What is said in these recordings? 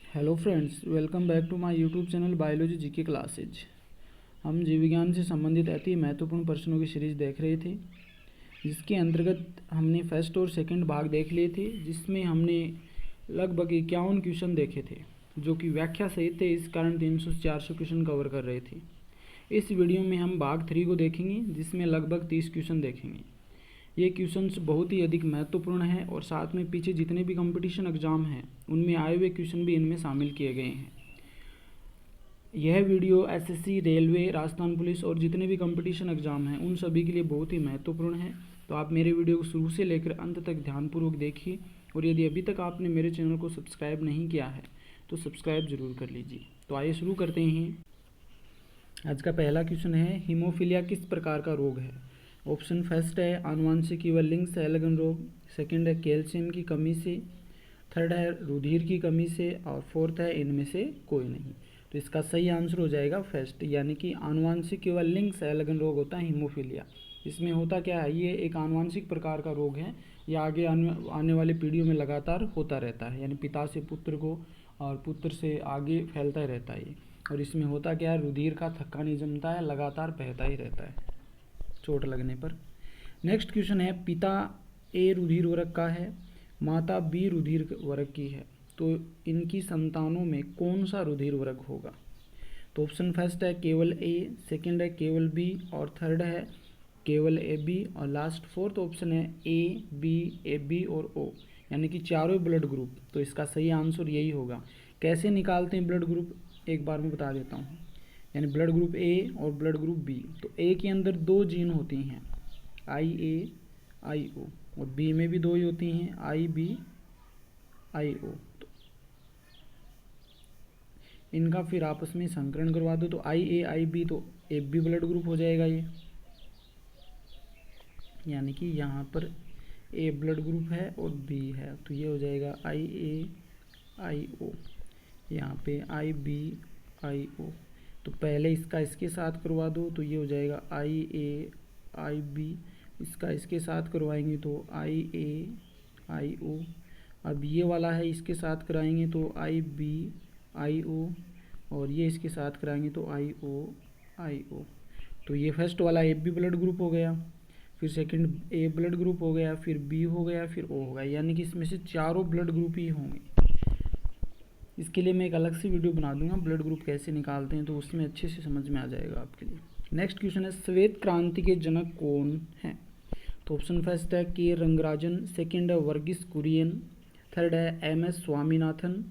Hello friends, welcome back to my YouTube channel biology GK classes. हम जीव विज्ञान से संबंधित अति महत्वपूर्ण प्रश्नों की सीरीज देख रहे थे, जिसके अंतर्गत हमने फर्स्ट और सेकंड भाग देख लिए थे, जिसमें हमने लगभग 51 क्वेश्चन देखे थे जो कि व्याख्या सहित थे। इस कारण 300 से 400 क्वेश्चन कवर कर रहे थे। इस वीडियो में हम भाग 3 को देखेंगे, जिसमें लगभग 30 क्वेश्चन देखेंगे। ये क्वेश्चंस बहुत ही अधिक महत्वपूर्ण है और साथ में पीछे जितने भी कंपटीशन एग्जाम हैं उनमें आए हुए क्वेश्चन भी इनमें शामिल किए गए हैं। यह video SSC, railway, Rajasthan police और जितने भी कंपटीशन एग्जाम हैं उन सभी के लिए बहुत ही महत्वपूर्ण है। तो आप मेरे वीडियो को शुरू से लेकर अंत तक ध्यानपूर्वक देखिए, और यदि अभी तक आपने मेरे चैनल को सब्सक्राइब नहीं किया है तो सब्सक्राइब जरूर कर लीजिए। तो आइए शुरू करते हैं। आज का पहला क्वेश्चन है, हीमोफीलिया किस प्रकार का रोग है? ऑप्शन फर्स्ट है आनुवांशिक व लिंग संलग्न रोग, सेकंड है कैल्शियम की कमी से, थर्ड है रुधिर की कमी से, और फोर्थ है इनमें से कोई नहीं। तो इसका सही आंसर हो जाएगा फर्स्ट, यानी कि आनुवांशिक व लिंग संलग्न रोग होता है हीमोफीलिया। इसमें होता क्या है, ये एक आनुवांशिक प्रकार का रोग है। ये आगे आने वाली पीढ़ियों में लगातार होता रहता है, यानी पिता से पुत्र को और पुत्र से आगे फैलता ही रहता है। और इसमें होता क्या है, रुधिर का थक्का नहीं जमता है, लगातार बहता ही रहता है चोट लगने पर। नेक्स्ट क्वेश्चन है, पिता ए रुधिर वर्ग का है, माता बी रुधिर वर्ग की है, तो इनकी संतानों में कौन सा रुधिर वर्ग होगा? तो ऑप्शन फर्स्ट है केवल ए, सेकंड है केवल बी, और थर्ड है केवल ए बी, और लास्ट फोर्थ ऑप्शन है ए बी और ओ, यानी कि चारों ब्लड ग्रुप। तो इसका सही आंसर यही होगा। कैसे निकालते हैं ब्लड ग्रुप, एक बार मैं बता देता हूँ। यानी ब्लड ग्रुप ए और ब्लड ग्रुप बी, तो ए के अंदर दो जीन होती हैं, आई ए आई ओ, और बी में भी दो ही होती हैं, आई बी आई ओ। तो इनका फिर आपस में संकरण करवा दो, तो आई ए आई बी, तो ए बी ब्लड ग्रुप हो जाएगा ये। यानी कि यहाँ पर ए ब्लड ग्रुप है और बी है, तो ये हो जाएगा आई ए आई ओ, यहाँ पे आई बी आई ओ। तो पहले इसका इसके साथ करवा दो, तो ये हो जाएगा आई ए आई बी, इसका इसके साथ करवाएंगे तो आई ए आई ओ। अब ये वाला है, इसके साथ कराएंगे तो आई बी आई ओ, और ये इसके साथ कराएंगे तो आई ओ आई ओ। तो ये फर्स्ट वाला ए बी ब्लड ग्रुप हो गया, फिर सेकंड ए ब्लड ग्रुप हो गया, फिर बी हो गया, फिर ओ हो गया, यानी कि इसमें से चारों ब्लड ग्रुप ही होंगे। इसके लिए मैं एक अलग से वीडियो बना दूंगा ब्लड ग्रुप कैसे निकालते हैं, तो उसमें अच्छे से समझ में आ जाएगा आपके लिए। नेक्स्ट क्वेश्चन है, श्वेत क्रांति के जनक कौन हैं? तो ऑप्शन फर्स्ट है के रंगराजन, सेकंड है वर्गीस कुरियन, थर्ड है एम एस स्वामीनाथन,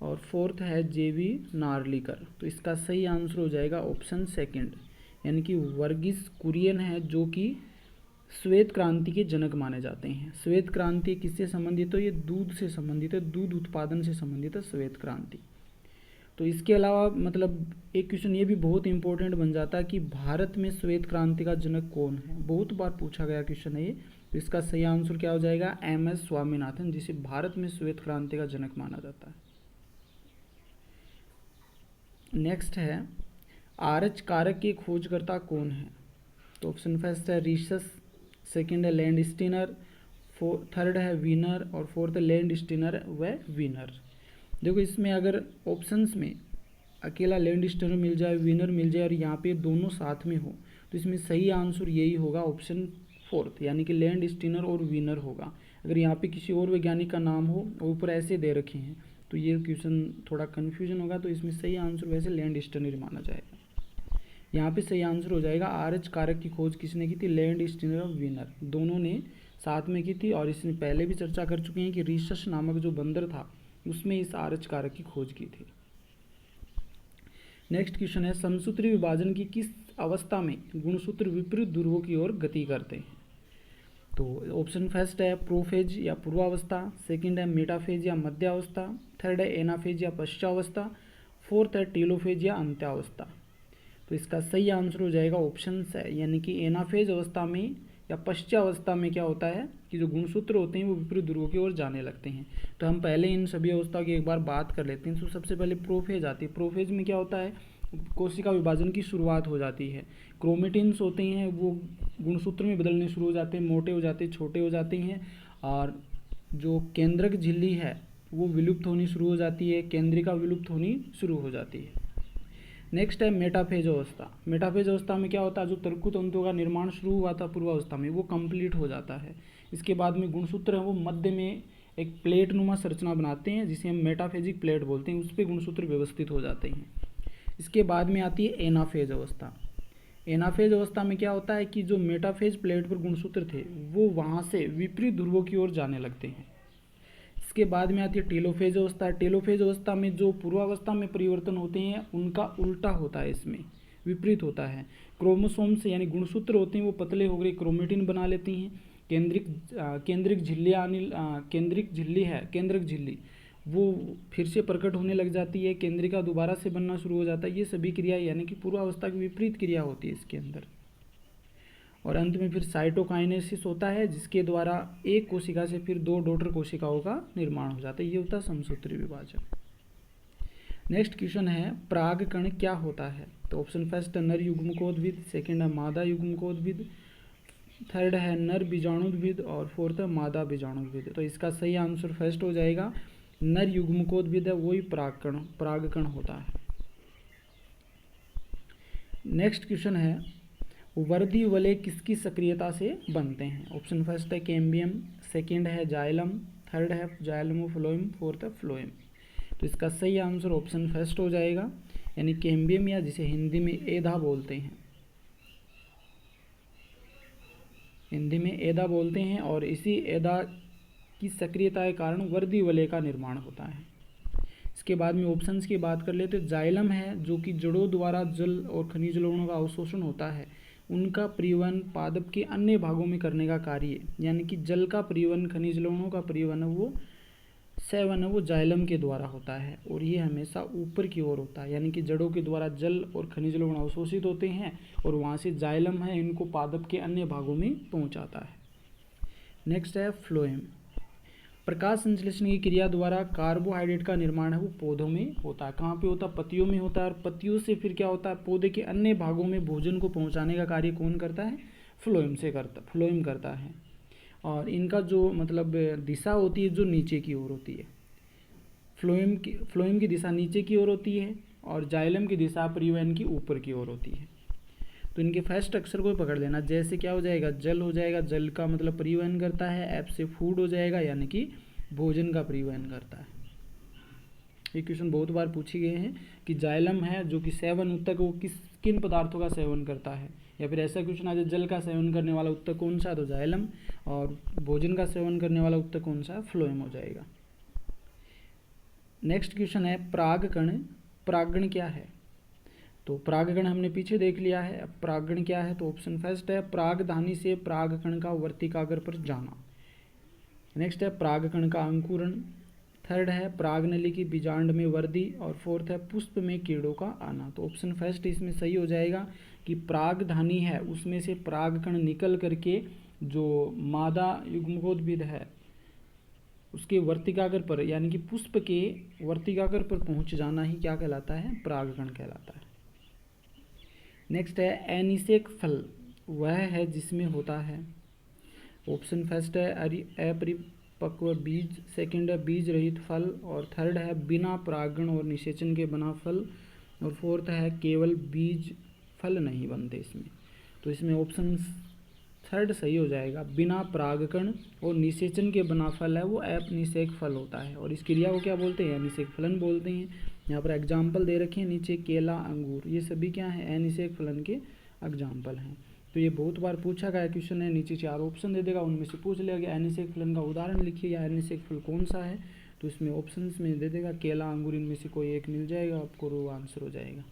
और फोर्थ है जे वी नार्लिकर। तो इसका सही आंसर हो जाएगा ऑप्शन सेकंड, यानी कि वर्गीस कुरियन है जो कि श्वेत क्रांति के जनक माने जाते हैं। श्वेत क्रांति किससे संबंधित है? ये दूध से संबंधित है, दूध उत्पादन से संबंधित है श्वेत क्रांति। तो इसके अलावा मतलब एक क्वेश्चन ये भी बहुत इंपॉर्टेंट बन जाता है कि भारत में श्वेत क्रांति का जनक कौन है? बहुत बार पूछा गया क्वेश्चन है ये। तो इसका सही आंसर क्या हो जाएगा? एम एस स्वामीनाथन, जिसे भारत में श्वेत क्रांति का जनक माना जाता है। नेक्स्ट है, आरएच कारक के खोजकर्ता कौन है? तो ऑप्शन फर्स्ट है रिसस, सेकंड है लैंड स्टीनर, थर्ड है वीनर, और फोर्थ है लैंड स्टीनर व वीनर। देखो इसमें अगर ऑप्शंस में अकेला लैंड स्टीनर मिल जाए, वीनर मिल जाए, और यहाँ पे दोनों साथ में हो, तो इसमें सही आंसर यही होगा ऑप्शन फोर्थ, यानी कि लैंड स्टीनर और वीनर होगा। अगर यहाँ पे किसी और वैज्ञानिक का नाम हो और ऊपर ऐसे दे रखे हैं तो ये क्वेश्चन थोड़ा कन्फ्यूजन होगा। तो इसमें सही आंसर वैसे लैंड स्टीनर माना जाएगा। यहाँ पे सही आंसर हो जाएगा आरएच कारक की खोज किसने की थी? लैंड स्टीनर और वीनर, दोनों ने साथ में की थी। और इसने पहले भी चर्चा कर चुके हैं कि रिसस नामक जो बंदर था उसमें इस आरएच कारक की खोज की थी। नेक्स्ट क्वेश्चन है, समसूत्री विभाजन की किस अवस्था में गुणसूत्र विपरीत ध्रुवों की ओर गति करते हैं? तो ऑप्शन फर्स्ट है प्रोफेज या पूर्वावस्था, सेकंड है मेटाफेज या मध्यावस्था, थर्ड है एनाफेज या पश्चावस्था, फोर्थ है टेलोफेज या अंत्यावस्था। तो इसका सही आंसर हो जाएगा ऑप्शन है, यानी कि एनाफेज अवस्था में या पश्चावस्था में क्या होता है कि जो गुणसूत्र होते हैं वो विपरीत ध्रुवों की ओर जाने लगते हैं। तो हम पहले इन सभी अवस्था की एक बार बात कर लेते हैं। तो सबसे पहले प्रोफेज आती है। प्रोफेज में क्या होता है, कोशिका विभाजन की शुरुआत हो जाती है। क्रोमेटिन्स होते हैं वो गुणसूत्र में बदलने शुरू हो जाते हैं, मोटे हो जाते हैं, छोटे हो जाते हैं, और जो केंद्रक झिल्ली है वो विलुप्त होनी शुरू हो जाती है, केंद्रिका विलुप्त होनी शुरू हो जाती है। नेक्स्ट है मेटाफेज अवस्था। मेटाफेज अवस्था में क्या होता है, जो तर्कु तंतुओं का निर्माण शुरू हुआ था पूर्वावस्था में वो कंप्लीट हो जाता है। इसके बाद में गुणसूत्र है वो मध्य में एक प्लेट नुमा संरचना बनाते हैं जिसे हम मेटाफेजिक प्लेट बोलते हैं, उस पर गुणसूत्र व्यवस्थित हो जाते हैं। इसके बाद में आती है एनाफेज अवस्था। एनाफेज अवस्था में क्या होता है कि जो मेटाफेज प्लेट पर गुणसूत्र थे वो वहाँ से विपरीत ध्रुवों की ओर जाने लगते हैं। इसके बाद में आती है टेलोफेज अवस्था। टेलोफेज अवस्था में जो पूर्वावस्था में परिवर्तन होते हैं उनका उल्टा होता है, इसमें विपरीत होता है। क्रोमोसोम्स यानी गुणसूत्र होते हैं वो पतले हो गए क्रोमेटिन बना लेती हैं। केंद्रिक झिल्ली वो फिर से प्रकट होने लग जाती है, केंद्रिका दोबारा से बनना शुरू हो जाता है। ये सभी क्रिया यानी कि पूर्वावस्था की विपरीत क्रिया होती है इसके अंदर। और अंत में फिर साइटोकाइनेसिस होता है जिसके द्वारा एक कोशिका से फिर 2 डॉटर कोशिकाओं का निर्माण हो जाता है। ये होता है समसूत्री विभाजन। नेक्स्ट क्वेश्चन है परागकण क्या होता है। तो ऑप्शन फर्स्ट है नर युग्मकोद्भिद, सेकंड है मादा युग्मकोद्भिद, थर्ड है नर बीजाणुद्भिद और फोर्थ है मादा बीजाणुद्भिद। तो इसका सही आंसर फर्स्ट हो जाएगा, नर युग्मकोद्भिद है वही परागकण होता है। नेक्स्ट क्वेश्चन है वर्दी वलय किसकी सक्रियता से बनते हैं। ऑप्शन फर्स्ट है कैम्बियम, सेकंड है जाइलम, थर्ड है जाइलमोफ्लोएम, फोर्थ है फ्लोएम। तो इसका सही आंसर ऑप्शन फर्स्ट हो जाएगा, यानी कैम्बियम या जिसे हिंदी में एधा बोलते हैं, और इसी एधा की सक्रियता के कारण वर्दी वलय का निर्माण होता है। इसके बाद में ऑप्शंस की बात कर लेते हैं। जाइलम है जो कि जड़ों द्वारा जल और खनिज लवणों का अवशोषण होता है, उनका परिवहन पादप के अन्य भागों में करने का कार्य, यानी कि जल का परिवहन, खनिज लवणों का परिवहन वो सेवन है वो जाइलम के द्वारा होता है और ये हमेशा ऊपर की ओर होता है, यानी कि जड़ों के द्वारा जल और खनिज लवण अवशोषित होते हैं और वहाँ से जाइलम है इनको पादप के अन्य भागों में पहुँचाता है। नेक्स्ट है फ्लोएम। प्रकाश संश्लेषण की क्रिया द्वारा कार्बोहाइड्रेट का निर्माण है वो पौधों में होता है। कहाँ पे होता है, पत्तियों में होता है, और पत्तियों से फिर क्या होता है, पौधे के अन्य भागों में भोजन को पहुँचाने का कार्य कौन करता है, फ्लोएम करता है। और इनका जो मतलब दिशा होती है जो नीचे की ओर होती है, फ्लोएम की दिशा नीचे की ओर होती है और जाइलम की दिशा परिवहन की ऊपर की ओर होती है। तो इनके फर्स्ट अक्षर को पकड़ लेना, जैसे क्या हो जाएगा, जल हो जाएगा, जल का मतलब परिवहन करता है, एफ से फूड हो जाएगा यानी कि भोजन का परिवहन करता है। ये क्वेश्चन बहुत बार पूछे गए हैं कि जाइलम है जो कि सेवन उत्तक वो किन पदार्थों का सेवन करता है, या फिर ऐसा क्वेश्चन आ जाए जल का सेवन करने वाला उत्तक कौन सा है तो जाइलम, और भोजन का सेवन करने वाला उत्तक कौन सा है, फ्लोएम हो जाएगा। नेक्स्ट क्वेश्चन है परागण क्या है। तो परागकण हमने पीछे देख लिया है, अब परागकण क्या है। तो ऑप्शन फर्स्ट है परागधानी से परागकण का वर्तिकाग्र पर जाना। नेक्स्ट है परागकण का अंकुरण, थर्ड है परागनली की बीजांड में वृद्धि, और फोर्थ है पुष्प में कीड़ों का आना। तो ऑप्शन फर्स्ट इसमें सही हो जाएगा कि परागधानी है उसमें से परागकण निकल करके जो मादा युग्मकोद्भिद है उसके वर्तिकाग्र पर यानी कि पुष्प के वर्तिकाग्र पर पहुंच जाना ही क्या कहलाता है, परागकण कहलाता है। नेक्स्ट है एनिसेक फल, वह है जिसमें होता है। ऑप्शन फर्स्ट है अपरिपक्व बीज, सेकंड है बीज रहित फल, और थर्ड है बिना परागण और निषेचन के बना फल, और फोर्थ है केवल बीज फल नहीं बनते इसमें। तो इसमें ऑप्शन थर्ड सही हो जाएगा, बिना परागकण और निषेचन के बना फल है वो अपनिषेक फल होता है, और इस क्रिया को क्या बोलते हैं, अनिषेक फलन बोलते हैं। यहाँ पर एग्जाम्पल दे रखे हैं नीचे, केला, अंगूर, ये सभी क्या हैं, अनिषेक फलन के एग्जाम्पल हैं। तो ये बहुत बार पूछा गया क्वेश्चन है, नीचे 4 ऑप्शन दे देगा, उनमें से पूछ लिया गया अनिषेक फलन का उदाहरण लिखिए या अनिषेक फल कौन सा है। तो इसमें ऑप्शन में दे देगा केला, अंगूर, इनमें से कोई एक मिल जाएगा आपको, वो आंसर हो जाएगा।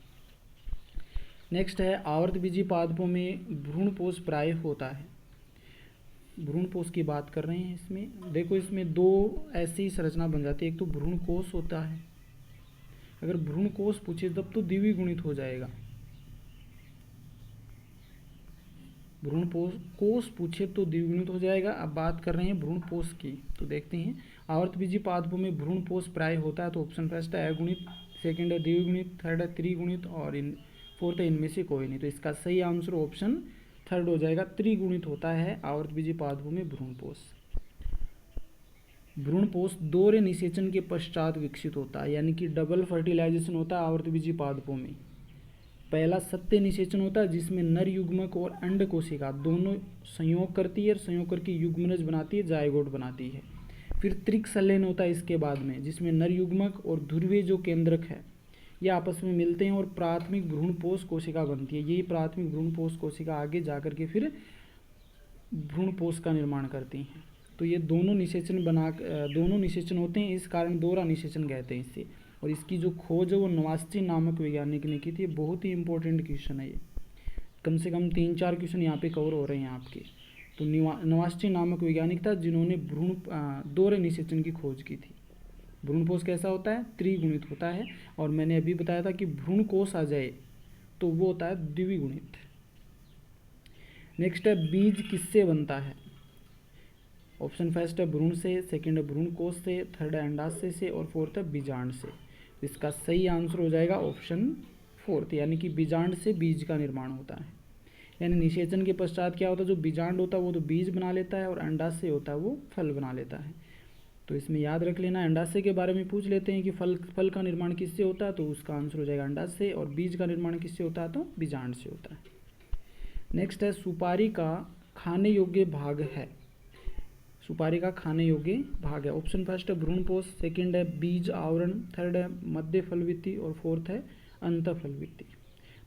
नेक्स्ट है आवर्तबीजी पादपों में भ्रूणपोष प्राय होता है। भ्रूणपोष की बात कर रहे हैं इसमें, देखो इसमें 2 ऐसी संरचना बन जाती है, एक तो भ्रूणकोष होता है, अगर भ्रूणकोष पूछे तब तो द्विगुणित हो जाएगा, भ्रूणकोष पूछे तो द्विगुणित हो जाएगा। अब बात कर रहे हैं भ्रूणपोष की, तो देखते हैं आवर्तबीजी पादपों में भ्रूणपोष प्राय होता है। तो ऑप्शन फर्स्ट है अगुणित, सेकंड है द्विगुणित, थर्ड है त्रिगुणित, और फोर्थ है इनमें से कोई नहीं। तो इसका सही आंसर ऑप्शन थर्ड हो जाएगा, त्रिगुणित होता है आवर्तबीजी पादपों में भ्रूणपोष। भ्रूणपोष दोहरे निषेचन के पश्चात विकसित होता है, यानी कि डबल फर्टिलाइजेशन होता है आवर्तबीजी पादपों में। पहला सत्य निषेचन होता है जिसमें नर युग्मक और अंड कोशिका दोनों संयोग करती है और संयोग करके युग्मनज बनाती है, जायगोट बनाती है। फिर त्रिक संलयन होता है इसके बाद में, जिसमें नर युग्मक और ध्रुवीय जो केंद्रक है ये आपस में मिलते हैं और प्राथमिक भ्रूणपोष कोशिका बनती है। यही प्राथमिक भ्रूणपोष कोशिका आगे जाकर के फिर भ्रूणपोष का निर्माण करती हैं। तो ये दोनों निषेचन होते हैं, इस कारण दोहरा निषेचन कहते हैं इसे। और इसकी जो खोज है वो नवास्ची नामक वैज्ञानिक ने की थी। बहुत ही इंपॉर्टेंट क्वेश्चन है ये, कम से कम 3-4 क्वेश्चन यहाँ पे कवर हो रहे हैं आपके। तो नवास्ची नामक वैज्ञानिक था जिन्होंने दोहरे निषेचन की खोज की थी। भ्रूणपोष कैसा होता है? त्रिगुणित होता है। और मैंने अभी बताया था कि भ्रूणकोष आ जाए तो वो होता है द्विगुणित। नेक्स्ट है बीज किससे बनता है? ऑप्शन फर्स्ट है भ्रूण से, सेकंड है भ्रूणकोष से, थर्ड है अंडाशय से और फोर्थ है बीजांड से। तो इसका सही आंसर हो जाएगा ऑप्शन फोर्थ, यानी कि बीजांड से बीज का निर्माण होता है। यानी निषेचन के पश्चात क्या होता है, जो बीजांड होता है वो तो बीज बना लेता है और अंडाशय होता है वो फल बना लेता है। तो इसमें याद रख लेना, अंडाशय के बारे में पूछ लेते हैं कि फल का निर्माण किससे होता है, तो उसका आंसर हो जाएगा अंडाशय। और बीज का निर्माण किससे होता है, तो बीजांड से होता है। नेक्स्ट है सुपारी का खाने योग्य भाग है। सुपारी का खाने योग्य भाग है। ऑप्शन फर्स्ट है भ्रूणपोष, सेकंड है बीज आवरण, थर्ड है मध्य फलवृत्ति और फोर्थ है अंत फलवृत्ति।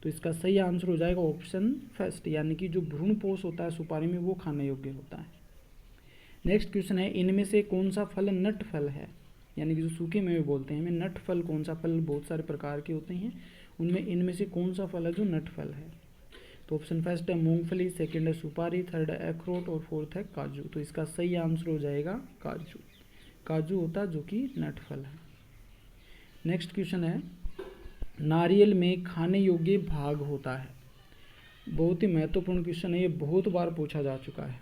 तो इसका सही आंसर हो जाएगा ऑप्शन फर्स्ट, यानी कि जो भ्रूणपोष होता है सुपारी में वो खाने योग्य होता है। नेक्स्ट क्वेश्चन है इनमें से कौन सा फल नट फल है, यानी कि जो सूखे मेवे बोलते हैं हमें नट फल कौन सा फल, बहुत सारे प्रकार के होते हैं, उनमें इनमें से कौन सा फल है जो नट फल है। तो ऑप्शन फर्स्ट है मूंगफली, सेकंड है सुपारी, थर्ड है अखरोट और फोर्थ है काजू। तो इसका सही आंसर हो जाएगा काजू। काजू होता है जो कि नट फल है। नेक्स्ट क्वेश्चन है नारियल में खाने योग्य भाग होता है। बहुत ही महत्वपूर्ण क्वेश्चन है, ये बहुत बार पूछा जा चुका है।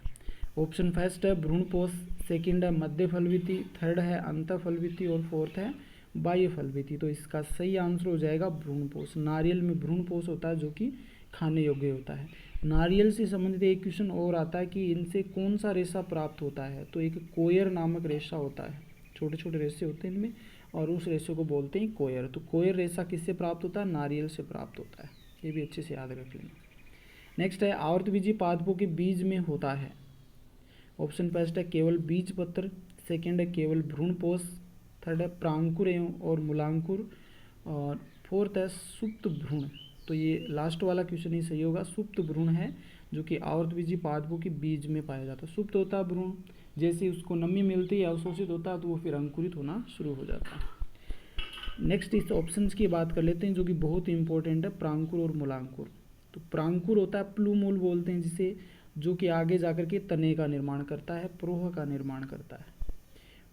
ऑप्शन फर्स्ट है भ्रूणपोष, सेकंड है मध्य फलवृत्ति, थर्ड है अंत फलवृत्ति और फोर्थ है बाह्य फलवृत्ति। तो इसका सही आंसर हो जाएगा भ्रूणपोष। नारियल में भ्रूणपोष होता है जो कि खाने योग्य होता है। नारियल से संबंधित एक क्वेश्चन और आता है कि इनसे कौन सा रेशा प्राप्त होता है, तो एक कोयर नामक रेशा होता है। छोटे छोटे रेशे होते हैं इनमें और उस रेशे को बोलते हैं कोयर। तो कोयर रेशा किससे प्राप्त होता है, नारियल से प्राप्त होता है। ये भी अच्छे से याद रख लेना। नेक्स्ट है आवर्तबीजी पादपों के बीज में होता है। ऑप्शन फर्स्ट है केवल बीज पत्र, सेकेंड है केवल भ्रूणपोष, थर्ड है प्रांकुर और मूलांकुर और फोर्थ है सुप्त भ्रूण। तो ये लास्ट वाला क्वेश्चन ही सही होगा। सुप्त भ्रूण है जो कि आवर्तबीजी पादपों के बीज में पाया जाता है। सुप्त होता है भ्रूण, जैसे ही उसको नमी मिलती है अवशोषित होता है तो वो फिर अंकुरित होना शुरू हो जाता है। नेक्स्ट इस ऑप्शंस की बात कर लेते हैं जो कि बहुत ही इंपॉर्टेंट है, प्रांकुर और मूलांकुर। तो प्रांकुर होता है प्लूमूल बोलते हैं जिसे, जो कि आगे जाकर के तने का निर्माण करता है, प्रोह का निर्माण करता है।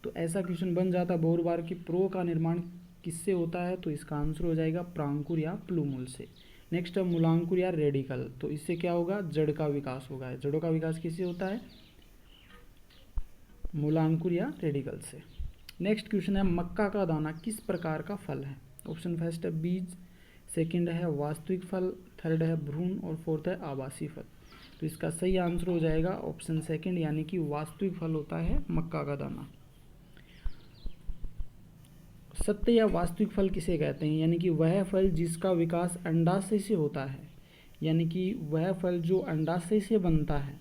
तो ऐसा क्वेश्चन बन जाता है बहुत बार कि प्रोह का निर्माण किससे होता है, तो इसका आंसर हो जाएगा प्रांकुर या प्लूमूल से। नेक्स्ट है मूलांकुर या रेडिकल, तो इससे क्या होगा, जड़ का विकास होगा। जड़ों का विकास किससे होता है, मूलांकुर या रेडिकल से। नेक्स्ट क्वेश्चन है मक्का का दाना किस प्रकार का फल है। ऑप्शन फर्स्ट है बीज, सेकंड है वास्तविक फल, थर्ड है भ्रूण और फोर्थ है आभासी फल। तो इसका सही आंसर हो जाएगा ऑप्शन सेकंड, यानी कि वास्तविक फल होता है मक्का का दाना। सत्य या वास्तविक फल किसे कहते हैं, यानी कि वह फल जिसका विकास अंडाशय से होता है, यानी कि वह फल जो अंडाशय से बनता है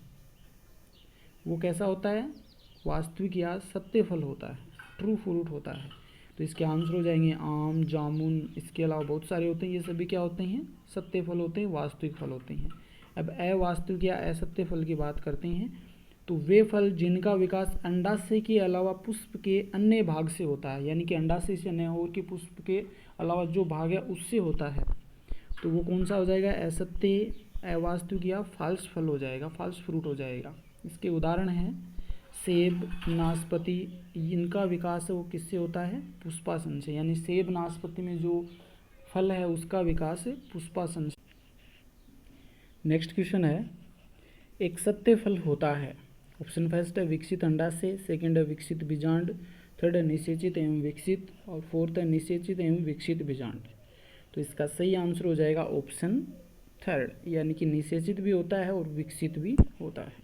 वो कैसा होता है, वास्तविक या सत्य फल होता है, ट्रू फ्रूट होता है। तो इसके आंसर हो जाएंगे आम, जामुन, इसके अलावा बहुत सारे होते हैं, ये सभी क्या होते हैं, सत्य फल होते हैं, वास्तविक फल होते हैं। अब अवास्तविक या असत्य फल की बात करते हैं, तो वे फल जिनका विकास अंडाशय के अलावा पुष्प के अन्य भाग से होता है, यानी कि अंडाशय से न हो के पुष्प के अलावा जो भाग है उससे होता है, तो वो कौन सा हो जाएगा, असत्य, अवास्तविक या फाल्स फल हो जाएगा, फाल्स फ्रूट हो जाएगा। इसके उदाहरण हैं सेब, नाशपाती, इनका विकास है वो किससे होता है, पुष्पासन से, यानी सेब नाशपाती में जो फल है उसका विकास पुष्पासन से। नेक्स्ट क्वेश्चन है एक सत्य फल होता है। ऑप्शन फर्स्ट है विकसित अंडाशय, सेकंड है विकसित बीजांड, थर्ड है निषेचित एवं विकसित और फोर्थ है निषेचित एवं विकसित बीजांड। तो इसका सही आंसर हो जाएगा ऑप्शन थर्ड, यानी कि निषेचित भी होता है और विकसित भी होता है।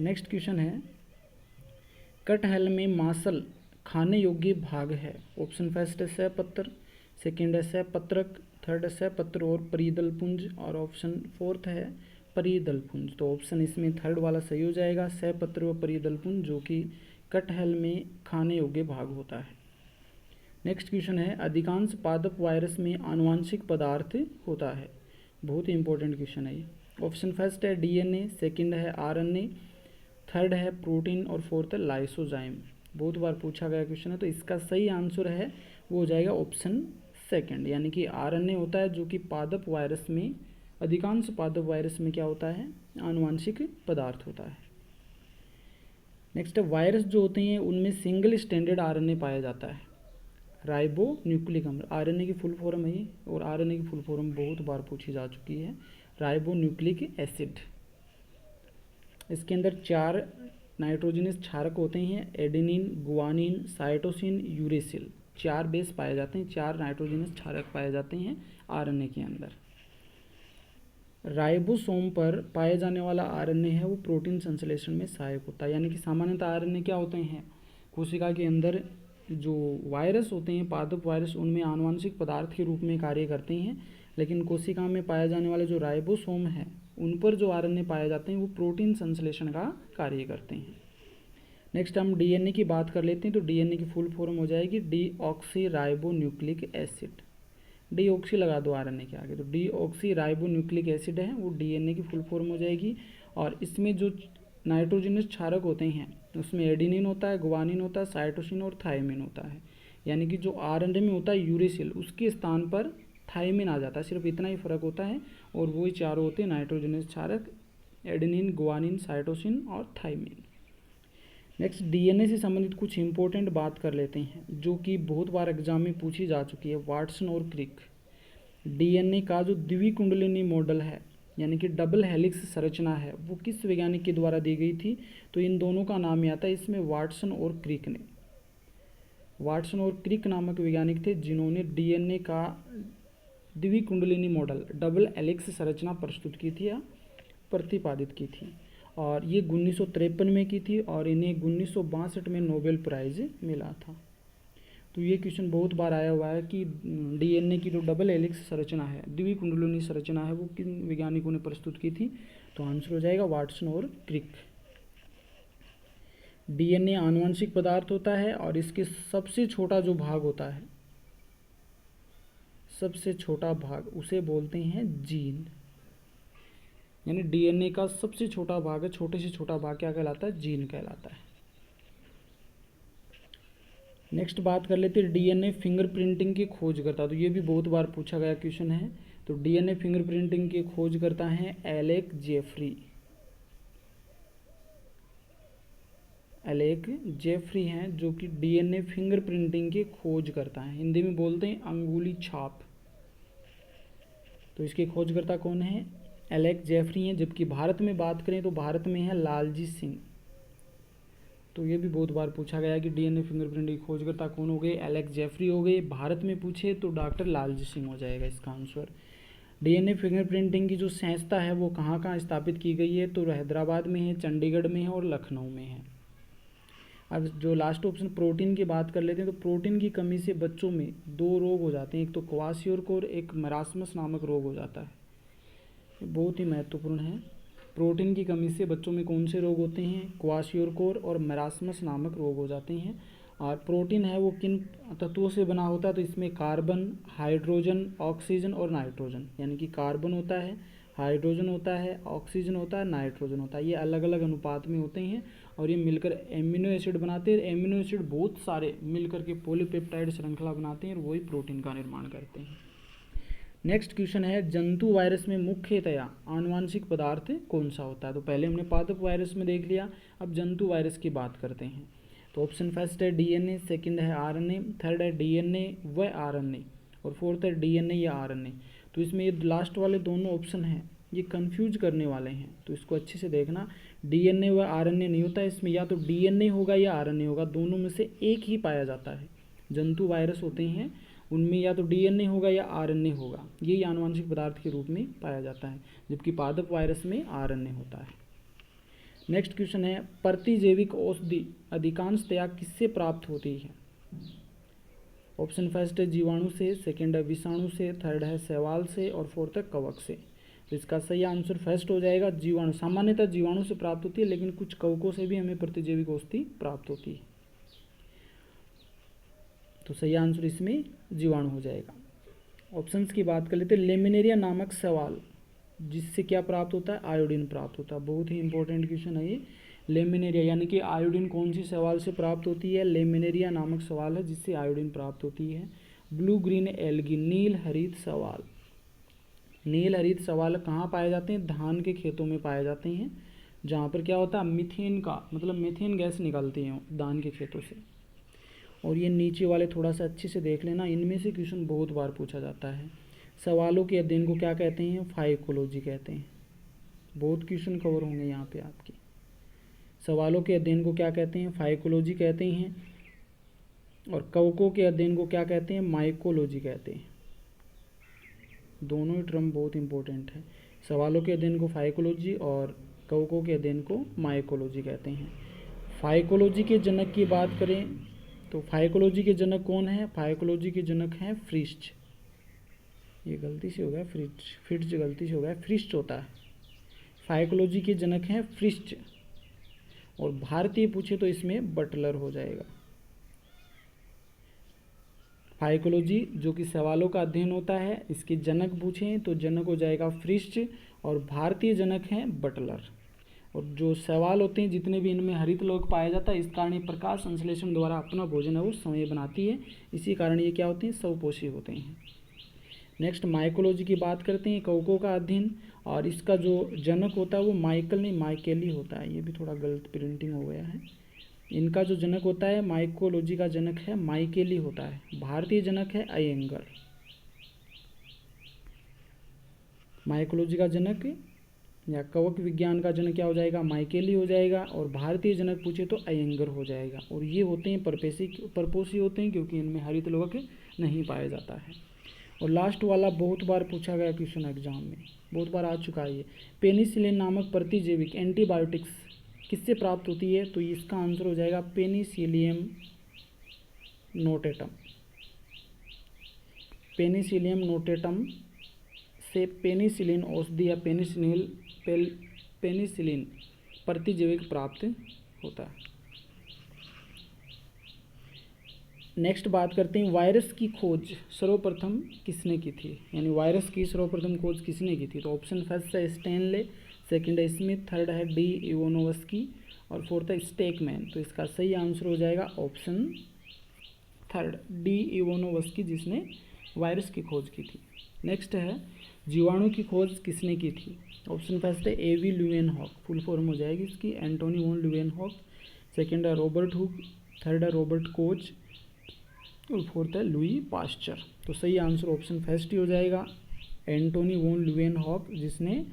नेक्स्ट क्वेश्चन है कटहल में मांसल खाने योग्य भाग है? ऑप्शन फर्स्ट है सहपत्र, सेकंड है सहपत्रक, थर्ड है सहपत्र और परिदल पुंज, और ऑप्शन फोर्थ है परिदल पुंज। तो ऑप्शन इसमें थर्ड वाला सही हो जाएगा, सहपत्र व परिदल पुंज, जो कि कटहल में खाने योग्य भाग होता है। नेक्स्ट क्वेश्चन है, अधिकांश पादप वायरस में आनुवांशिक पदार्थ होता है? बहुत ही इंपॉर्टेंट क्वेश्चन है ये। ऑप्शन फर्स्ट है डीएनए, सेकंड है आरएनए, थर्ड है प्रोटीन और फोर्थ है लाइसोजाइम। बहुत बार पूछा गया क्वेश्चन है, तो इसका सही आंसर है वो हो जाएगा ऑप्शन सेकंड, यानी कि आरएनए होता है, जो कि पादप वायरस में, अधिकांश पादप वायरस में क्या होता है, आनुवांशिक पदार्थ होता है। नेक्स्ट है, वायरस जो होते हैं उनमें सिंगल स्टैंडर्ड आरएनए पाया जाता है? राइबो न्यूक्लिक अम्ल, आरएनए की फुल फॉर्म है ये, और आरएनए की फुल फॉर्म बहुत बार पूछी जा चुकी है, राइबो न्यूक्लिक एसिड। इसके अंदर 4 नाइट्रोजनस क्षारक होते हैं, adenine, guanine, cytosine, uracil. 4 base पाए जाते हैं, 4 नाइट्रोजनस क्षारक पाए जाते हैं आरएनए के अंदर। राइबोसोम पर पाए जाने वाला आरएनए है वो प्रोटीन संश्लेषण में सहायक होता है, यानी कि सामान्यतः आरएनए क्या होते हैं, कोशिका के अंदर जो वायरस होते हैं, पादप वायरस, उनमें आनुवांशिक पदार्थ के रूप में कार्य करते हैं, लेकिन कोशिका में पाए जाने वाले जो राइबोसोम है उन पर जो आरएनए पाए जाते हैं वो प्रोटीन संश्लेषण का कार्य करते हैं। नेक्स्ट हम डीएनए की बात कर लेते हैं। तो डीएनए की फुल फॉर्म हो जाएगी deoxy ribo nucleic acid. Deoxy लगा दो आरएनए के आगे, तो डीऑक्सी राइबो न्यूक्लिक एसिड है वो डीएनए की फुल फॉर्म हो जाएगी। और इसमें जो नाइट्रोजनस क्षारक होते हैं उसमें एडेनिन होता है, गुआनिन होता है, साइटोसिन और थायमिन होता है, यानी कि जो आरएनए में होता है यूरेसिल, उसके स्थान पर थायमिन आ जाता है, सिर्फ इतना ही फर्क होता है, और वही चारों होते हैं नाइट्रोजनस क्षारक, एडेनिन, गुआनिन, साइटोसिन और थायमिन। नेक्स्ट डीएनए से संबंधित कुछ इंपॉर्टेंट बात कर लेते हैं जो कि बहुत बार एग्जाम में पूछी जा चुकी है, वाटसन और क्रिक। डीएनए का जो द्विकुंडलिनी मॉडल है, यानी कि डबल हेलिक्स संरचना है, वो किस वैज्ञानिक के द्वारा दी गई थी? तो इन दोनों का नाम आता है इसमें, वाटसन और क्रिक ने। वाटसन और क्रिक नामक वैज्ञानिक थे जिन्होंने डीएनए का द्विकुंडलिनी मॉडल, डबल हेलिक्स संरचना प्रस्तुत की थी या प्रतिपादित की थी, और ये 1953 में की थी, और इन्हें 1962 में नोबेल प्राइज़ मिला था। तो ये क्वेश्चन बहुत बार आया हुआ है कि डीएनए की जो डबल हेलिक्स संरचना है, द्विकुंडलिनी संरचना है, वो किन वैज्ञानिकों ने प्रस्तुत की थी? तो आंसर हो जाएगा वाटसन और क्रिक। डीएनए आनुवंशिक पदार्थ होता है और इसके सबसे छोटा जो भाग होता है, सबसे छोटा भाग, उसे बोलते हैं जीन। यानी डीएनए का सबसे छोटा भाग है, छोटे से छोटा भाग क्या कहलाता है? जीन कहलाता है। नेक्स्ट बात कर लेते हैं डीएनए फिंगरप्रिंटिंग की खोज करता, तो ये भी बहुत बार पूछा गया क्वेश्चन है। तो डीएनए फिंगरप्रिंटिंग की खोज करता है एलेक जेफरी। एलेक जेफरी हैं जो कि डीएनए फिंगरप्रिंटिंग की खोज करता है, हिंदी में बोलते हैं अंगुली छाप। तो इसके खोजकर्ता कौन है? एलेक जेफरी हैं। जबकि भारत में बात करें तो भारत में है लालजी सिंह। तो ये भी बहुत बार पूछा गया कि डीएनए फिंगरप्रिंट की खोजकर्ता कौन हो गए? एलेक जेफरी हो गए। भारत में पूछे तो डॉक्टर लालजी सिंह हो जाएगा इसका आंसर। डीएनए फिंगरप्रिंटिंग की जो संस्था है वो कहाँ कहाँ स्थापित की गई है? तो हैदराबाद में है, चंडीगढ़ में है और लखनऊ में है। अब जो लास्ट ऑप्शन प्रोटीन की बात कर लेते हैं, तो प्रोटीन की कमी से बच्चों में 2 रोग हो जाते हैं, एक तो क्वाशियोरकोर और एक मरासमस नामक रोग हो जाता है। ये बहुत ही महत्वपूर्ण है। प्रोटीन की कमी से बच्चों में कौन से रोग होते हैं? क्वाशियोरकोर और मरासमस नामक रोग हो जाते हैं। और प्रोटीन है वो किन तत्वों से बना होता है? तो इसमें कार्बन, हाइड्रोजन, ऑक्सीजन और नाइट्रोजन, यानी कि कार्बन होता है, हाइड्रोजन होता है, ऑक्सीजन होता है, नाइट्रोजन होता है। ये अलग अलग अनुपात में होते हैं और ये मिलकर एमिनो एसिड बनाते हैं। एमिनो एसिड बहुत सारे मिलकर के पॉलीपेप्टाइड श्रृंखला बनाते हैं और वही प्रोटीन का निर्माण करते हैं। नेक्स्ट क्वेश्चन है, जंतु वायरस में मुख्यतया आनुवांशिक पदार्थ कौन सा होता है? तो पहले हमने पादप वायरस में देख लिया, अब जंतु वायरस की बात करते हैं। तो ऑप्शन फर्स्ट है डीएनए, सेकंड है आरएनए, थर्ड है डीएनए व आरएनए और फोर्थ है डीएनए या आरएनए। तो इसमें ये लास्ट वाले दोनों ऑप्शन हैं ये कंफ्यूज करने वाले हैं, तो इसको अच्छे से देखना। डीएनए व आरएनए नहीं होता, इसमें या तो डीएनए होगा या आरएनए होगा, दोनों में से एक ही पाया जाता है। जंतु वायरस होते हैं उनमें या तो डीएनए होगा या आरएनए होगा, यही आनुवांशिक पदार्थ के रूप में पाया जाता है, जबकि पादप वायरस में आरएनए होता है। नेक्स्ट क्वेश्चन है प्रतिजैविक औषधि अधिकांशतया किससे प्राप्त होती है? ऑप्शन फर्स्ट है जीवाणु से, सेकंड है विषाणु से, थर्ड है शैवाल से और फोर्थ है कवक से। तो इसका सही आंसर फर्स्ट हो जाएगा जीवाणु। सामान्यतः जीवाणु से प्राप्त होती है, लेकिन कुछ कवकों से भी हमें प्रतिजैविक औषधि प्राप्त होती है। तो सही आंसर इसमें जीवाणु हो जाएगा। ऑप्शंस की बात कर लेते हैं। लेमिनेरिया नामक शैवाल जिससे क्या प्राप्त होता है? आयोडीन प्राप्त होता है। बहुत ही इंपॉर्टेंट क्वेश्चन है ये। लेमिनेरिया यानी कि आयोडीन कौन सी शैवाल से प्राप्त होती है? लेमिनेरिया नामक शैवाल है जिससे आयोडीन प्राप्त होती है। ब्लू ग्रीन एल्गी नील हरित शैवाल। नील हरित शैवाल कहाँ पाए जाते हैं? धान के खेतों में पाए जाते हैं, जहाँ पर क्या होता है मीथेन का मतलब मीथेन गैस निकलती है धान के खेतों से। और ये नीचे वाले थोड़ा सा अच्छे से देख लेना, इनमें से क्वेश्चन बहुत बार पूछा जाता है। सवालों के अध्ययन को क्या कहते हैं? फाइकोलॉजी कहते हैं। बहुत क्वेश्चन कवर होंगे यहाँ पे आपके। सवालों के अध्ययन को क्या कहते हैं? फाइकोलॉजी कहते हैं। और कवकों के अध्ययन को क्या कहते हैं? माइकोलॉजी कहते हैं। दोनों ही टर्म बहुत इंपॉर्टेंट है। सवालों के अध्ययन को फाइकोलॉजी और कवकों के अध्ययन को माइकोलॉजी कहते हैं। फाइकोलॉजी के जनक की बात करें तो फाइकोलॉजी के जनक कौन है? फाइकोलॉजी के जनक हैं फ्रिश्च। ये गलती से हो गया फ्रिट्ज गलती से हो गया, फ्रिश्च होता है। फाइकोलॉजी के जनक हैं फ्रिश्च। और भारतीय पूछे तो इसमें बटलर हो जाएगा। फाइकोलॉजी जो कि सवालों का अध्ययन होता है, इसके जनक पूछें तो जनक हो जाएगा फ्रिश्च और भारतीय जनक हैं बटलर। और जो सवाल होते हैं जितने भी इनमें हरित लोक पाया जाता है, इस कारण ये प्रकाश संश्लेषण द्वारा अपना भोजन है वो समय बनाती है, इसी कारण ये क्या होते हैं? स्वपोषी होते हैं। नेक्स्ट माइकोलॉजी की बात करते हैं, कवकों का अध्ययन, और इसका जो जनक होता है वो माइकल नहीं माइकेली होता है। ये भी थोड़ा गलत प्रिंटिंग हो गया है। इनका जो जनक होता है माइकोलॉजी का जनक है माइकेली होता है। भारतीय जनक है अयंगर। माइकोलॉजी का जनक या कवक विज्ञान का जनक क्या हो जाएगा? माइकेली हो जाएगा। और भारतीय जनक पूछे तो अयंगर हो जाएगा। और ये होते हैं परपोषी होते हैं क्योंकि इनमें हरित लोक नहीं पाया जाता है। और लास्ट वाला बहुत बार पूछा गया क्वेश्चन एग्जाम में, बहुत बार आ चुका है ये। पेनिसिलिन नामक प्रतिजैविक एंटीबायोटिक्स किससे प्राप्त होती है? तो इसका आंसर हो जाएगा पेनिसिलियम नोटेटम। पेनिसिलियम नोटेटम से पेनिसिलिन औषधि या पेनिसिलिन प्रतिजैविक प्राप्त होता है। नेक्स्ट बात करते हैं वायरस की खोज सर्वप्रथम किसने की थी? यानी वायरस की सर्वप्रथम खोज किसने की थी? तो ऑप्शन फर्स्ट है स्टेनले, सेकंड है स्मिथ, थर्ड है डी इवानोव्स्की और फोर्थ है स्टेकमैन। तो इसका सही आंसर हो जाएगा ऑप्शन थर्ड डी इवानोव्स्की, जिसने वायरस की खोज की थी। नेक्स्ट है जीवाणु की खोज किसने की थी? ऑप्शन फर्स्ट है एवी ल्यूवेनहॉक, फुल फॉर्म हो जाएगी इसकी एंटोनी वॉन ल्यूवेनहॉक, सेकंड है रॉबर्ट हुक, थर्ड है रॉबर्ट कोच और फोर्थ है लुई पास्चर। तो सही आंसर ऑप्शन फर्स्ट ही हो जाएगा एंटोनी वॉन ल्यूवेनहॉक, जिसने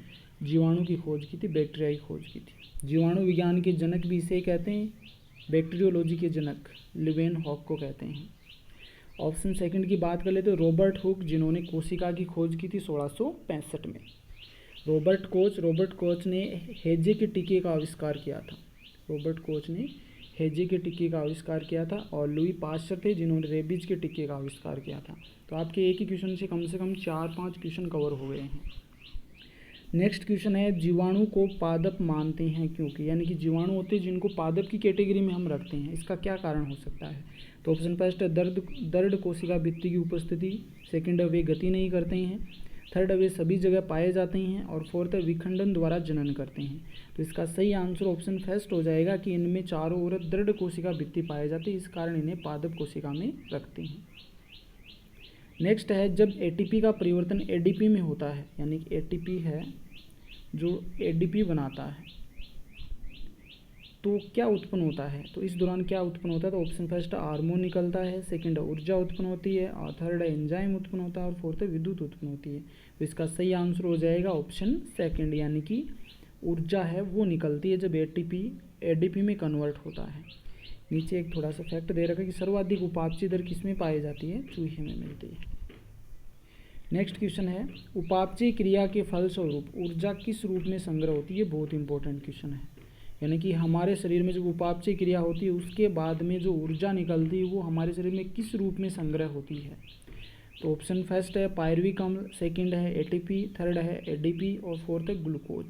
जीवाणु की खोज की थी, बैक्टीरिया की खोज की थी। जीवाणु विज्ञान के जनक भी इसे कहते हैं, बैक्टीरियोलॉजी के जनक ल्यूवेनहॉक को कहते हैं। ऑप्शन सेकंड की बात कर लेते हैं रॉबर्ट हुक, जिन्होंने कोशिका की खोज की थी 1665 में। रॉबर्ट कोच ने हेजे के टीके का आविष्कार किया था। रॉबर्ट कोच ने हेजे के टीके का आविष्कार किया था। और लुई पास्चर थे जिन्होंने रेबीज के टीके का आविष्कार किया था। तो आपके एक ही क्वेश्चन से कम 4-5 क्वेश्चन कवर हो गए हैं। नेक्स्ट क्वेश्चन है जीवाणु को पादप मानते हैं क्योंकि, यानी कि जीवाणु होते हैं जिनको पादप की कैटेगरी में हम रखते हैं, इसका क्या कारण हो सकता है? तो ऑप्शन फर्स्ट है दर्द कोशिका भित्ति की उपस्थिति, सेकंड है वे गति नहीं करते हैं, थर्ड है वे सभी जगह पाए जाते हैं और फोर्थ है विखंडन द्वारा जनन करते हैं। तो इसका सही आंसर ऑप्शन फर्स्ट हो जाएगा कि इनमें चारों ओर दृढ़ कोशिका भित्ति पाए जाती है, इस कारण इन्हें पादप कोशिका में रखते हैं। नेक्स्ट है जब एटीपी का परिवर्तन एडीपी में होता है, यानी कि एटीपी है जो एडीपी बनाता है, तो क्या उत्पन्न होता है? तो इस दौरान क्या उत्पन्न होता है? तो ऑप्शन फर्स्ट हार्मोन निकलता है, सेकंड ऊर्जा उत्पन्न होती है और थर्ड एंजाइम उत्पन्न होता है और फोर्थ विद्युत उत्पन्न होती है। तो इसका सही आंसर हो जाएगा ऑप्शन सेकंड, यानी कि ऊर्जा है वो निकलती है जब एटीपी एडीपी में कन्वर्ट होता है। नीचे एक थोड़ा सा फैक्ट दे रखा है कि सर्वाधिक उपापचय दर किसमें पाई जाती है? चूहे में मिलती है। नेक्स्ट क्वेश्चन है उपापचय क्रिया के फलस्वरूप ऊर्जा किस रूप में संग्रह होती है? बहुत इंपॉर्टेंट क्वेश्चन है। यानी कि हमारे शरीर में जब उपापचय क्रिया होती है उसके बाद में जो ऊर्जा निकलती है वो हमारे शरीर में किस रूप में संग्रह होती है। तो ऑप्शन फर्स्ट है पायरुविक अम्ल, सेकंड है एटीपी, थर्ड है एडीपी और फोर्थ है ग्लूकोज।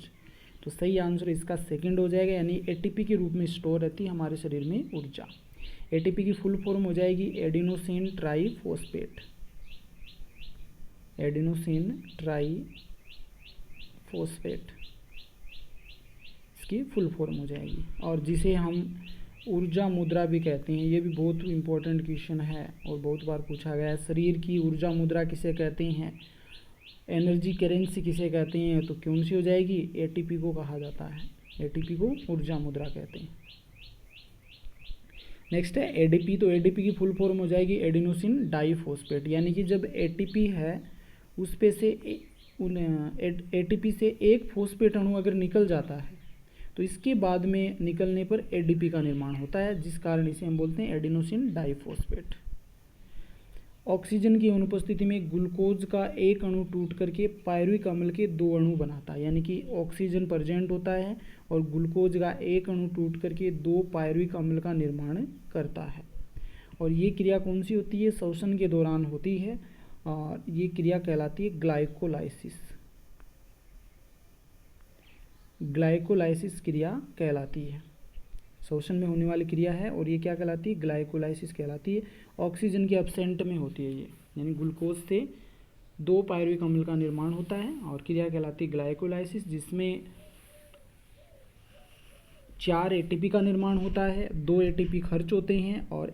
तो सही आंसर इसका सेकंड हो जाएगा, यानी एटीपी के रूप में स्टोर रहती है हमारे शरीर में ऊर्जा। एटीपी की फुल फॉर्म हो जाएगी एडिनोसिन ट्राईफॉस्फेट, एडिनोसिन ट्राईफॉस्फेट इसकी फुल फॉर्म हो जाएगी। और जिसे हम ऊर्जा मुद्रा भी कहते हैं, ये भी बहुत इंपॉर्टेंट क्वेश्चन है और बहुत बार पूछा गया है। शरीर की ऊर्जा मुद्रा किसे कहते हैं, एनर्जी करेंसी किसे कहते हैं, तो कौन सी हो जाएगी, एटीपी को कहा जाता है, एटीपी को ऊर्जा मुद्रा कहते हैं। नेक्स्ट है एडीपी, तो एडीपी की फुल फॉर्म हो जाएगी एडिनोसिन डाईफॉस्फेट, यानी कि जब एटीपी है उस पे से एटीपी से एक फॉस्फेट अणु अगर निकल जाता है तो इसके बाद में निकलने पर एडीपी का निर्माण होता है, जिस कारण इसे हम बोलते हैं एडिनोसिन डाईफॉस्फेट। ऑक्सीजन की अनुपस्थिति में ग्लूकोज का एक अणु टूट करके पायरुविक अम्ल के 2 अणु बनाता है, यानी कि ऑक्सीजन प्रेजेंट होता है और ग्लूकोज का एक अणु टूट करके 2 पायरुविक अम्ल का निर्माण करता है। और ये क्रिया कौन सी होती है, श्वसन के दौरान होती है और ये क्रिया कहलाती है ग्लाइकोलाइसिस, ग्लाइकोलाइसिस क्रिया कहलाती है, श्वसन में होने वाली क्रिया है और ये क्या कहलाती है, ग्लाइकोलाइसिस कहलाती है। ऑक्सीजन के एब्सेंट में होती है ये, यानी ग्लूकोज से 2 पायरुविक अम्ल का निर्माण होता है और क्रिया कहलाती है ग्लाइकोलाइसिस, जिसमें 4 एटीपी का निर्माण होता है, 2 एटीपी खर्च होते हैं और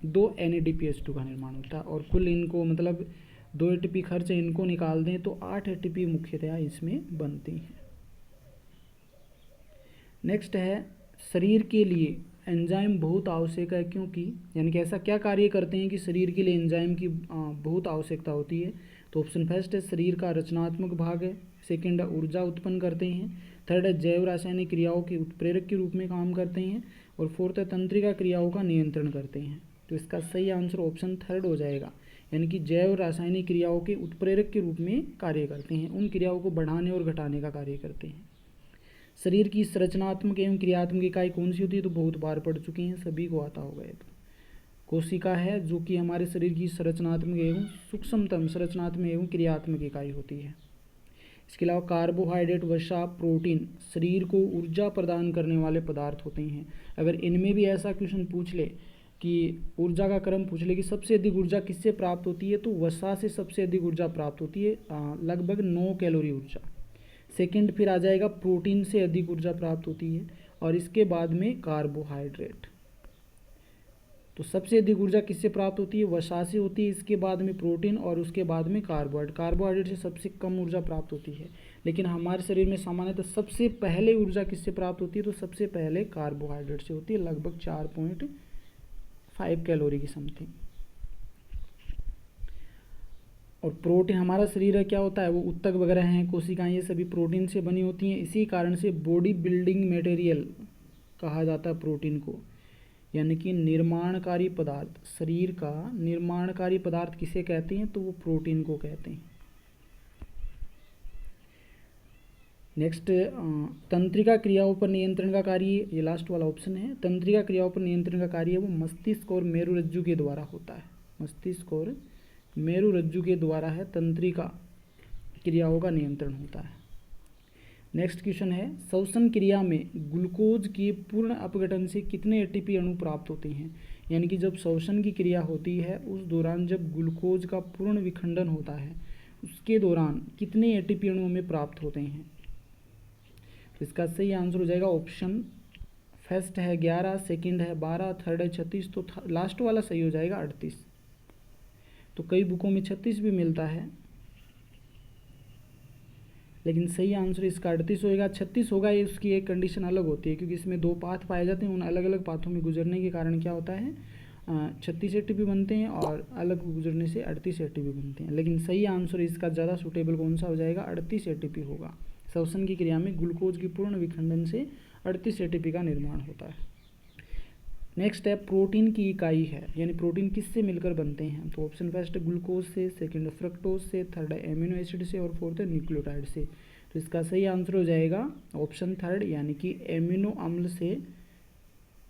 2 NADPH2 का निर्माण होता है। और कुल इनको मतलब 2 एटीपी खर्च इनको निकाल दें तो 8 एटीपी मुख्यतया इसमें बनती हैं। नेक्स्ट है शरीर के लिए एंजाइम बहुत आवश्यक है, क्योंकि यानी कि ऐसा क्या कार्य करते हैं कि शरीर के लिए एंजाइम की बहुत आवश्यकता होती है। तो ऑप्शन फर्स्ट है शरीर का रचनात्मक भाग है, सेकंड है ऊर्जा उत्पन्न करते हैं, थर्ड है जैव रासायनिक क्रियाओं के उत्प्रेरक के रूप में काम करते हैं और फोर्थ है तंत्रिका क्रियाओं का नियंत्रण करते हैं। तो इसका सही आंसर ऑप्शन थर्ड हो जाएगा, यानी कि जैव रासायनिक क्रियाओं के उत्प्रेरक के रूप में कार्य करते हैं, उन क्रियाओं को बढ़ाने और घटाने का कार्य करते हैं। शरीर की संरचनात्मक एवं क्रियात्मक इकाई कौन सी होती है, तो बहुत बार पढ़ चुके हैं, सभी को आता होगा। तो कोशिका है जो कि हमारे शरीर की संरचनात्मक एवं सूक्ष्मतम संरचनात्मक एवं क्रियात्मक इकाई होती है। इसके अलावा कार्बोहाइड्रेट, वसा, प्रोटीन शरीर को ऊर्जा प्रदान करने वाले पदार्थ होते हैं। अगर इनमें भी ऐसा क्वेश्चन पूछ ले कि ऊर्जा का क्रम पूछ ले कि सबसे अधिक ऊर्जा किससे प्राप्त होती है, तो वसा से सबसे अधिक ऊर्जा प्राप्त होती है, लगभग 9 कैलोरी ऊर्जा। सेकंड फिर आ जाएगा प्रोटीन से अधिक ऊर्जा प्राप्त होती है और इसके बाद में कार्बोहाइड्रेट। तो सबसे अधिक ऊर्जा किससे प्राप्त होती है, वसा से होती है, इसके बाद में प्रोटीन और उसके बाद में कार्बोहाइड्रेट। कार्बोहाइड्रेट से सबसे कम ऊर्जा प्राप्त होती है, लेकिन हमारे शरीर में सामान्यतः सबसे पहले ऊर्जा किससे प्राप्त होती है, तो सबसे पहले कार्बोहाइड्रेट से होती है, लगभग 4.5 कैलोरी की समथिंग। और प्रोटीन हमारा शरीर क्या होता है, वो ऊतक वगैरह हैं, कोशिकाएं, ये सभी प्रोटीन से बनी होती हैं। इसी कारण से बॉडी बिल्डिंग मटेरियल कहा जाता है प्रोटीन को, यानी कि निर्माणकारी पदार्थ। शरीर का निर्माणकारी पदार्थ किसे कहते हैं, तो वो प्रोटीन को कहते हैं। नेक्स्ट तंत्रिका क्रियाओं पर नियंत्रण का कार्य, ये लास्ट वाला ऑप्शन है, तंत्रिका क्रियाओं पर नियंत्रण का कार्य वो मस्तिष्क और मेरुरज्जु के द्वारा होता है, मस्तिष्क और मेरुरज्जु के द्वारा है तंत्रिका क्रियाओं का नियंत्रण होता है। नेक्स्ट क्वेश्चन है श्वसन क्रिया में ग्लूकोज के पूर्ण अपघटन से कितने एटीपी अणु प्राप्त होते हैं, यानी कि जब श्वसन की क्रिया होती है उस दौरान जब ग्लूकोज का पूर्ण विखंडन होता है उसके दौरान कितने एटीपी अणु हमें प्राप्त होते हैं। तो इसका सही आंसर हो जाएगा ऑप्शन फर्स्ट है 11, सेकंड है 12, थर्ड है 36, तो लास्ट वाला सही हो जाएगा 38। तो कई बुकों में 36 भी मिलता है, लेकिन सही आंसर इसका 38 होगा। 36 होगा ये उसकी एक कंडीशन अलग होती है, क्योंकि इसमें 2 पाथ पाए जाते हैं, उन अलग अलग पाथों में गुजरने के कारण क्या होता है 36 एटीपी बनते हैं और अलग गुजरने से 38 एटीपी बनते हैं। लेकिन सही आंसर इसका ज़्यादा सूटेबल कौन सा हो जाएगा, 38 एटीपी होगा। श्वसन की क्रिया में ग्लूकोज की पूर्ण विखंडन से 38 एटीपी का निर्माण होता है। नेक्स्ट है प्रोटीन की इकाई है, यानी प्रोटीन किससे मिलकर बनते हैं, तो ऑप्शन फर्स्ट ग्लूकोज से, सेकंड फ्रक्टोज से, थर्ड है एमिनो एसिड से और फोर्थ है न्यूक्लियोटाइड से। तो इसका सही आंसर हो जाएगा ऑप्शन थर्ड, यानी कि एमिनो अम्ल से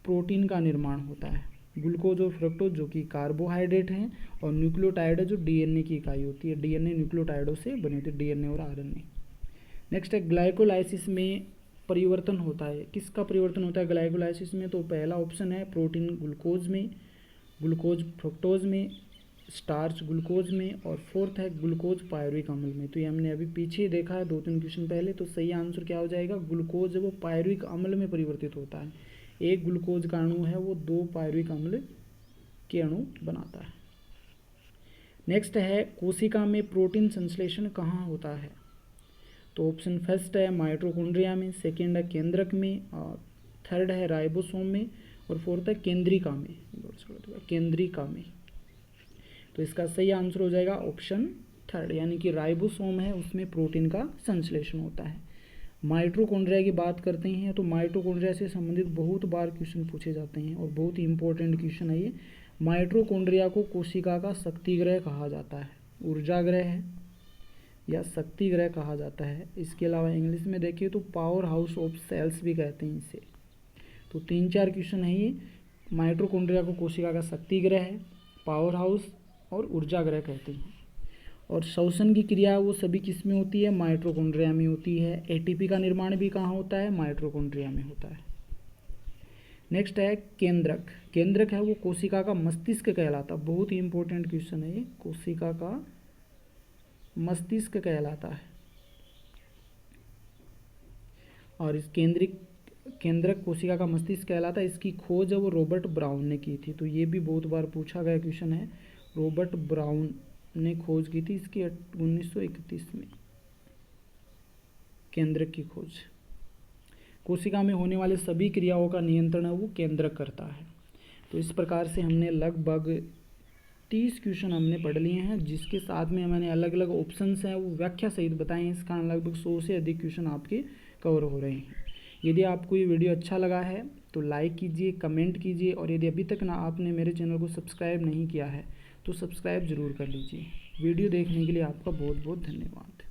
प्रोटीन का निर्माण होता है। ग्लूकोज और फ्रक्टोज जो कि कार्बोहाइड्रेट हैं, और न्यूक्लियोटाइड है जो डीएनए की इकाई होती है। डीएनए न्यूक्लियोटाइडों से बनी होती है, डीएनए और आरएनए। नेक्स्ट है ग्लाइकोलाइसिस में परिवर्तन होता है। किसका परिवर्तन होता है ग्लाइकोलाइसिस में? तो पहला ऑप्शन है प्रोटीन ग्लूकोज में, ग्लूकोज फ्रक्टोज में, स्टार्च ग्लूकोज में, और फोर्थ है ग्लूकोज पायरुविक अम्ल में। तो ये हमने अभी पीछे देखा है 2-3 क्वेश्चन पहले। तो सही आंसर क्या हो जाएगा? ग्लूकोज जब वो पायरुविक अम्ल में परिवर्तित होता है, एक ग्लूकोज का अणु है वो 2 पायरुविक अम्ल के अणु बनाता है। नेक्स्ट है कोशिका में प्रोटीन संश्लेषण कहाँ होता है? तो ऑप्शन फर्स्ट है माइटोकॉन्ड्रिया में, सेकेंड है केंद्रक में, और थर्ड है राइबोसोम में, और फोर्थ है केंद्रिका में। केंद्रिका में। तो इसका सही आंसर हो जाएगा ऑप्शन थर्ड, यानी कि राइबोसोम है उसमें प्रोटीन का संश्लेषण होता है। माइटोकॉन्ड्रिया की बात करते हैं तो माइटोकॉन्ड्रिया से संबंधित बहुत बार क्वेश्चन पूछे जाते हैं और बहुत ही इंपॉर्टेंट क्वेश्चन है ये। माइटोकॉन्ड्रिया को कोशिका का शक्तिगृह कहा जाता है, ऊर्जागृह है या शक्तिगृह कहा जाता है। इसके अलावा इंग्लिश में देखिए तो पावर हाउस ऑफ सेल्स भी कहते हैं इसे। तो 3-4 क्वेश्चन है ये। माइटोकॉन्ड्रिया को कोशिका का शक्तिगृह है, पावर हाउस और ऊर्जागृह कहते हैं। और श्वसन की क्रिया वो सभी किस में होती है? माइटोकॉन्ड्रिया में होती है। एटीपी का निर्माण भी कहाँ होता है? माइटोकॉन्ड्रिया में होता है। नेक्स्ट है केंद्रक। केंद्रक है वो कोशिका का मस्तिष्क कहलाता, बहुत ही इंपॉर्टेंट क्वेश्चन है ये। कोशिका का मस्तिष्क कहलाता है। और इस केंद्रक कोशिका का मस्तिष्क कहलाता है। इसकी खोज है वो रॉबर्ट ब्राउन ने की थी। तो ये भी बहुत बार पूछा गया क्वेश्चन है। रॉबर्ट ब्राउन ने खोज की थी इसकी 1931 में, केंद्रक की खोज। कोशिका में होने वाले सभी क्रियाओं का नियंत्रण है वो केंद्रक करता है। तो इस प्रकार से हमने लगभग 30 क्वेश्चन हमने पढ़ लिए हैं, जिसके साथ में मैंने अलग अलग ऑप्शंस हैं वो व्याख्या सहित बताए हैं। इस कारण लगभग 100 से अधिक क्वेश्चन आपके कवर हो रहे हैं। यदि आपको ये वीडियो अच्छा लगा है तो लाइक कीजिए, कमेंट कीजिए, और यदि अभी तक ना आपने मेरे चैनल को सब्सक्राइब नहीं किया है तो सब्सक्राइब ज़रूर कर लीजिए। वीडियो देखने के लिए आपका बहुत बहुत धन्यवाद।